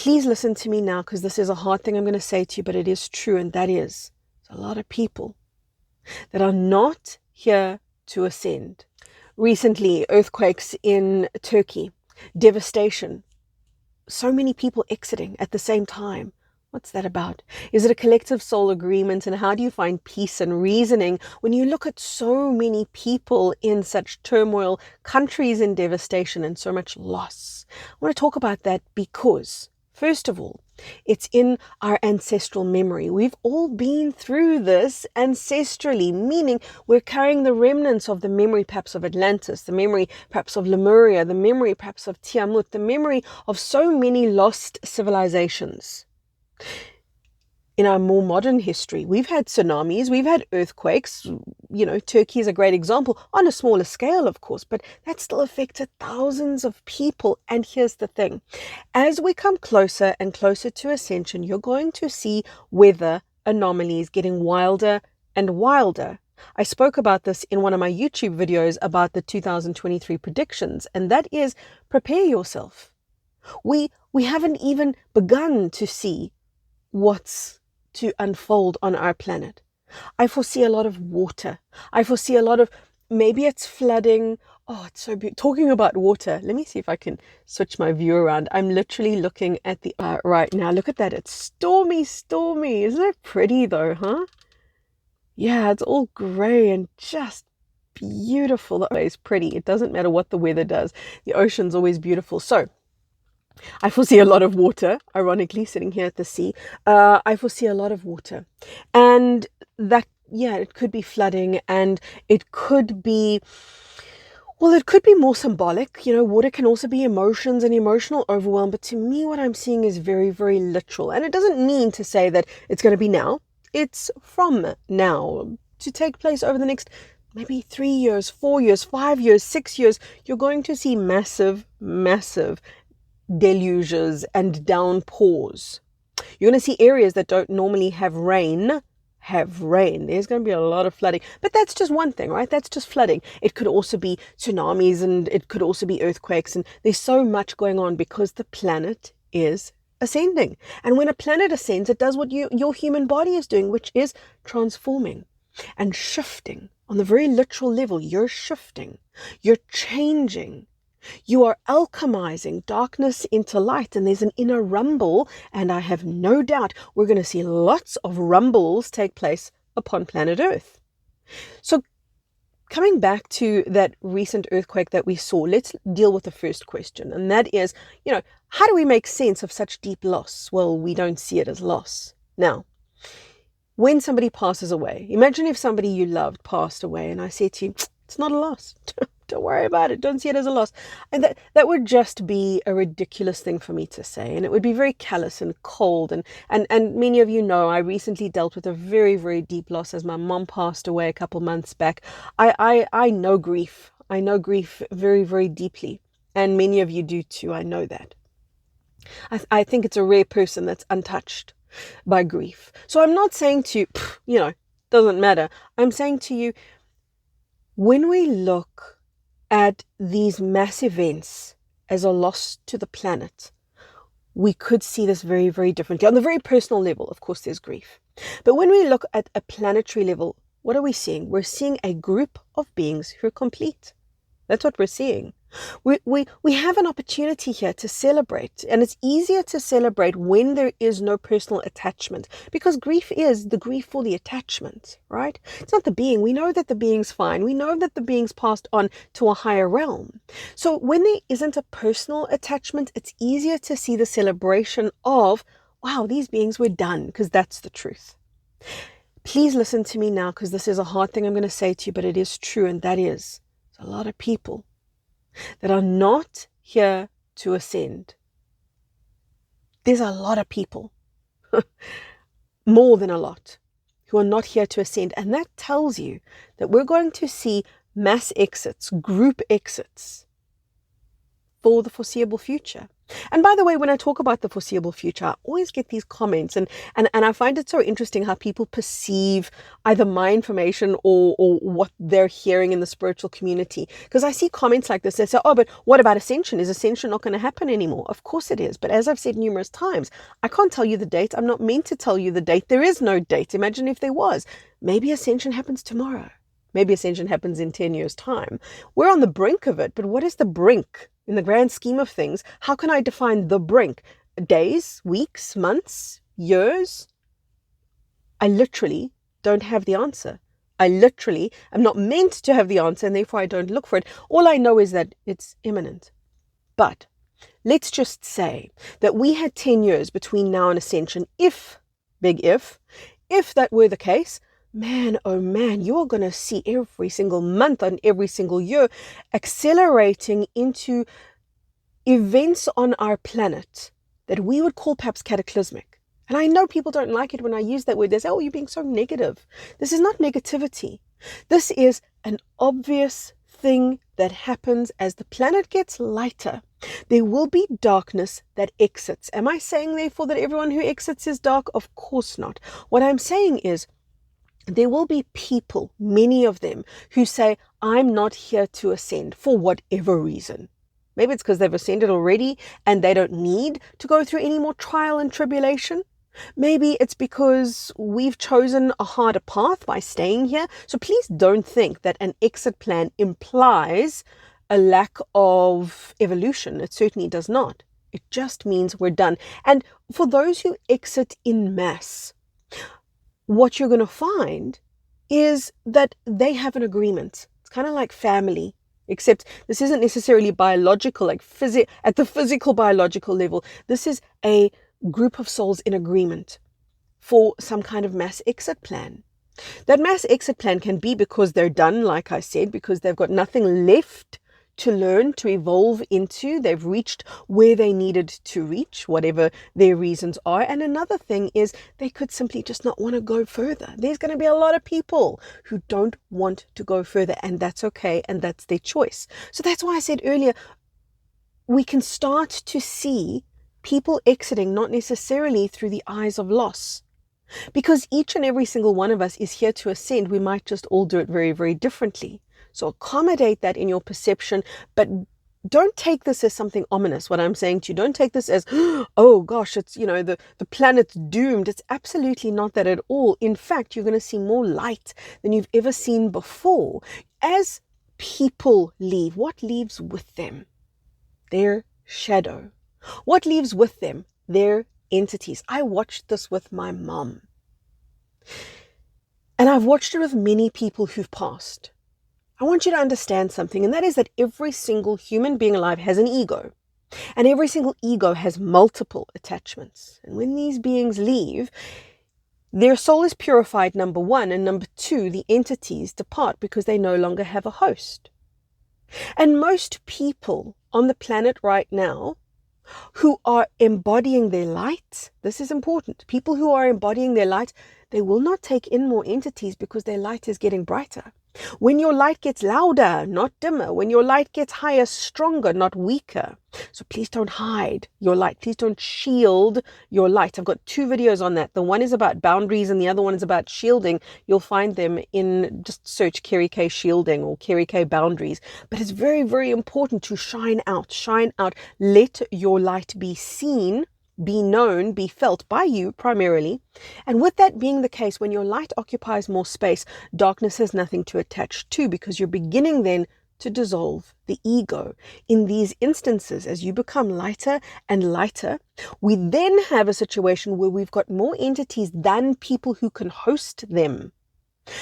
Please listen to me now, because this is a hard thing I'm going to say to you, but it is true, and that is there's a lot of people that are not here to ascend. Recently, earthquakes in Turkey, devastation, so many people exiting at the same time. What's that about? Is it a collective soul agreement? And how do you find peace and reasoning when you look at so many people in such turmoil, countries in devastation, and so much loss? I want to talk about that because, first of all, it's in our ancestral memory. We've all been through this ancestrally, meaning we're carrying the remnants of the memory perhaps of Atlantis, the memory perhaps of Lemuria, the memory perhaps of Tiamat, the memory of so many lost civilizations. In our more modern history, we've had tsunamis, we've had earthquakes. Turkey is a great example, on a smaller scale, of course, but that still affected thousands of people. And here's the thing. As we come closer and closer to ascension, you're going to see weather anomalies getting wilder and wilder. I spoke about this in one of my YouTube videos about the 2023 predictions, and that is prepare yourself. We haven't even begun to see what's to unfold on our planet. I foresee a lot of water. I foresee a lot of, maybe it's flooding. Oh, it's so beautiful. Talking about water, let me see if I can switch my view around. I'm literally looking at the right now. Look at that. It's stormy. Isn't it pretty though, huh? Yeah, it's all gray and just beautiful. The ocean is pretty. It doesn't matter what the weather does. The ocean's always beautiful. So I foresee a lot of water, ironically, sitting here at the sea. I foresee a lot of water. And that, it could be flooding, and it could be, it could be more symbolic. Water can also be emotions and emotional overwhelm. But to me, what I'm seeing is very, very literal. And it doesn't mean to say that it's going to be now. It's from now to take place over the next maybe 3 years, 4 years, 5 years, 6 years. You're going to see massive deluges and downpours. You're going to see areas that don't normally have rain. There's going to be a lot of flooding, but that's just one thing, right? That's just flooding. It could also be tsunamis, and it could also be earthquakes, and there's so much going on because the planet is ascending. And when a planet ascends, it does what your human body is doing, which is transforming and shifting. On the very literal level, you're shifting, you're changing. You are alchemizing darkness into light, and there's an inner rumble, and I have no doubt we're going to see lots of rumbles take place upon planet Earth. So coming back to that recent earthquake that we saw, let's deal with the first question, and that is, how do we make sense of such deep loss? Well, we don't see it as loss. Now, when somebody passes away, imagine if somebody you loved passed away, and I said to you, it's not a loss. Don't worry about it. Don't see it as a loss. And that would just be a ridiculous thing for me to say. And it would be very callous and cold. And many of you know, I recently dealt with a very, very deep loss as my mom passed away a couple months back. I know grief. I know grief very, very deeply. And many of you do too. I know that. I think it's a rare person that's untouched by grief. So I'm not saying to you, doesn't matter. I'm saying to you, when we look at these mass events as a loss to the planet, we could see this very, very differently. On the very personal level, of course, there's grief. But when we look at a planetary level, what are we seeing? We're seeing a group of beings who are complete. That's what we're seeing. We have an opportunity here to celebrate, and it's easier to celebrate when there is no personal attachment, because grief is the grief for the attachment, right? It's not the being. We know that the being's fine. We know that the being's passed on to a higher realm. So when there isn't a personal attachment, it's easier to see the celebration of, wow, these beings were done, because that's the truth. Please listen to me now, because this is a hard thing I'm going to say to you, but it is true, and that is there's a lot of people that are not here to ascend. There's a lot of people, more than a lot, who are not here to ascend. And that tells you that we're going to see mass exits, group exits for the foreseeable future. And by the way, when I talk about the foreseeable future, I always get these comments, and I find it so interesting how people perceive either my information or what they're hearing in the spiritual community. Because I see comments like this. They say, oh, but what about ascension? Is ascension not going to happen anymore? Of course it is. But as I've said numerous times, I can't tell you the date. I'm not meant to tell you the date. There is no date. Imagine if there was. Maybe ascension happens tomorrow. Maybe ascension happens in 10 years' time. We're on the brink of it, but what is the brink? In the grand scheme of things, how can I define the brink? Days, weeks, months, years? I literally don't have the answer. I literally am not meant to have the answer, and therefore I don't look for it. All I know is that it's imminent. But let's just say that we had 10 years between now and ascension. If, big if that were the case, man, oh man, you're going to see every single month and every single year accelerating into events on our planet that we would call perhaps cataclysmic. And I know people don't like it when I use that word. They say, oh, you're being so negative. This is not negativity. This is an obvious thing that happens as the planet gets lighter. There will be darkness that exits. Am I saying therefore that everyone who exits is dark? Of course not. What I'm saying is, there will be people, many of them, who say, I'm not here to ascend for whatever reason. Maybe it's because they've ascended already and they don't need to go through any more trial and tribulation. Maybe it's because we've chosen a harder path by staying here. So please don't think that an exit plan implies a lack of evolution. It certainly does not. It just means we're done. And for those who exit in mass, what you're going to find is that they have an agreement. It's kind of like family, except this isn't necessarily biological, like at the physical biological level. This is a group of souls in agreement for some kind of mass exit plan. That mass exit plan can be because they're done, like I said, because they've got nothing left to learn, to evolve into. They've reached where they needed to reach, whatever their reasons are. And another thing is they could simply just not want to go further. There's going to be a lot of people who don't want to go further, and that's okay, and that's their choice. So that's why I said earlier, we can start to see people exiting not necessarily through the eyes of loss. Because each and every single one of us is here to ascend. We might just all do it very, very differently. So accommodate that in your perception, but don't take this as something ominous, what I'm saying to you. Don't take this as, oh gosh, it's, the planet's doomed. It's absolutely not that at all. In fact, you're going to see more light than you've ever seen before. As people leave, what leaves with them? Their shadow. What leaves with them? Their entities. I watched this with my mom. And I've watched it with many people who've passed. I want you to understand something, and that is that every single human being alive has an ego. And every single ego has multiple attachments. And when these beings leave, their soul is purified, number one, and number two, the entities depart because they no longer have a host. And most people on the planet right now who are embodying their light, this is important, people who are embodying their light, they will not take in more entities because their light is getting brighter. When your light gets louder, not dimmer. When your light gets higher, stronger, not weaker. So please don't hide your light. Please don't shield your light. I've got 2 videos on that. The one is about boundaries and the other one is about shielding. You'll find them in, just search Kerry K shielding or Kerry K boundaries. But it's very, very important to shine out. Shine out. Let your light be seen, be known, be felt by you primarily. And with that being the case, when your light occupies more space, darkness has nothing to attach to, because you're beginning then to dissolve the ego. In these instances, as you become lighter and lighter, we then have a situation where we've got more entities than people who can host them.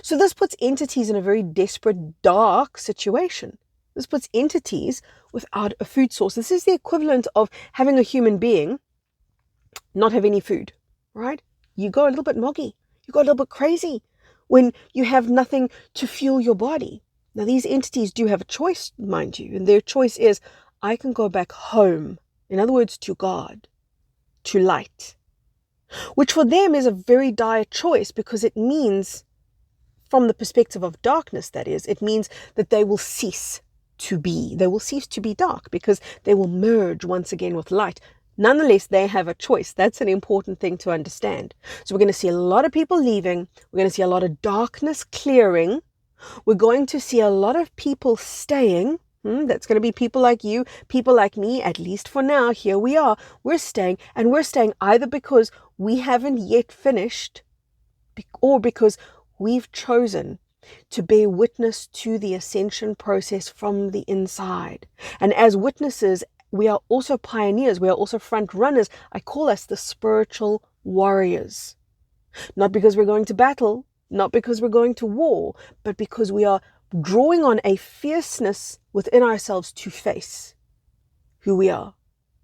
So this puts entities in a very desperate, dark situation. This puts entities without a food source. This is the equivalent of having a human being not have any food, right? You go a little bit moggy. You go a little bit crazy when you have nothing to fuel your body. Now, these entities do have a choice, mind you, and their choice is, I can go back home. In other words, to God, to light, which for them is a very dire choice, because it means, from the perspective of darkness, that is, it means that they will cease. to be. They will cease to be dark because they will merge once again with light. Nonetheless, they have a choice. That's an important thing to understand. So we're going to see a lot of people leaving. We're going to see a lot of darkness clearing. We're going to see a lot of people staying. That's going to be people like you, people like me, at least for now. Here we are. We're staying, and we're staying either because we haven't yet finished or because we've chosen to bear witness to the ascension process from the inside. And as witnesses, we are also pioneers. We are also front runners. I call us the spiritual warriors. Not because we're going to battle, not because we're going to war, but because we are drawing on a fierceness within ourselves to face who we are,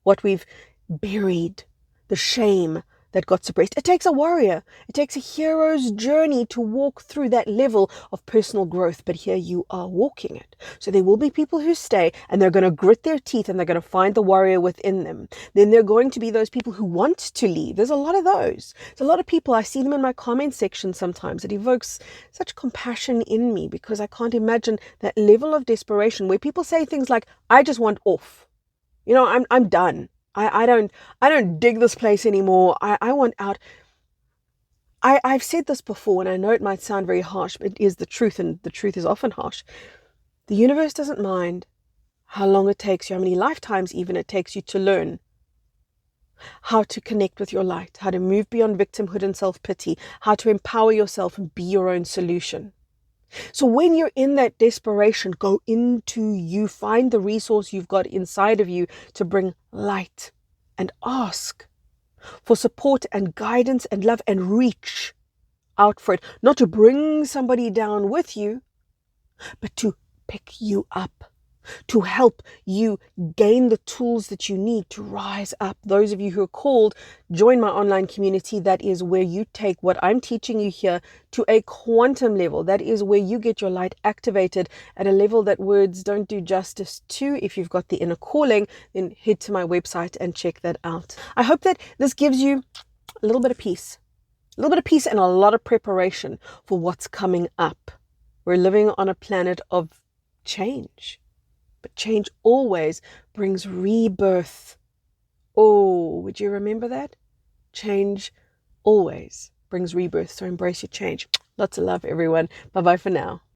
what we've buried, the shame that got suppressed. It takes a warrior. It takes a hero's journey to walk through that level of personal growth. But here you are walking it. So there will be people who stay and they're going to grit their teeth and they're going to find the warrior within them. Then there are going to be those people who want to leave. There's a lot of those. There's a lot of people. I see them in my comment section sometimes. It evokes such compassion in me because I can't imagine that level of desperation where people say things like, I just want off. I'm done. I don't dig this place anymore. I want out. I've said this before, and I know it might sound very harsh, but it is the truth, and the truth is often harsh. The universe doesn't mind how long it takes you, how many lifetimes even it takes you to learn how to connect with your light, how to move beyond victimhood and self-pity, how to empower yourself and be your own solution. So when you're in that desperation, go into you, find the resource you've got inside of you to bring light and ask for support and guidance and love and reach out for it. Not to bring somebody down with you, but to pick you up, to help you gain the tools that you need to rise up. Those of you who are called, join my online community. That is where you take what I'm teaching you here to a quantum level. That is where you get your light activated at a level that words don't do justice to. If you've got the inner calling, then head to my website and check that out. I hope that this gives you a little bit of peace. A little bit of peace and a lot of preparation for what's coming up. We're living on a planet of change. But change always brings rebirth. Oh, would you remember that? Change always brings rebirth. So embrace your change. Lots of love, everyone. Bye-bye for now.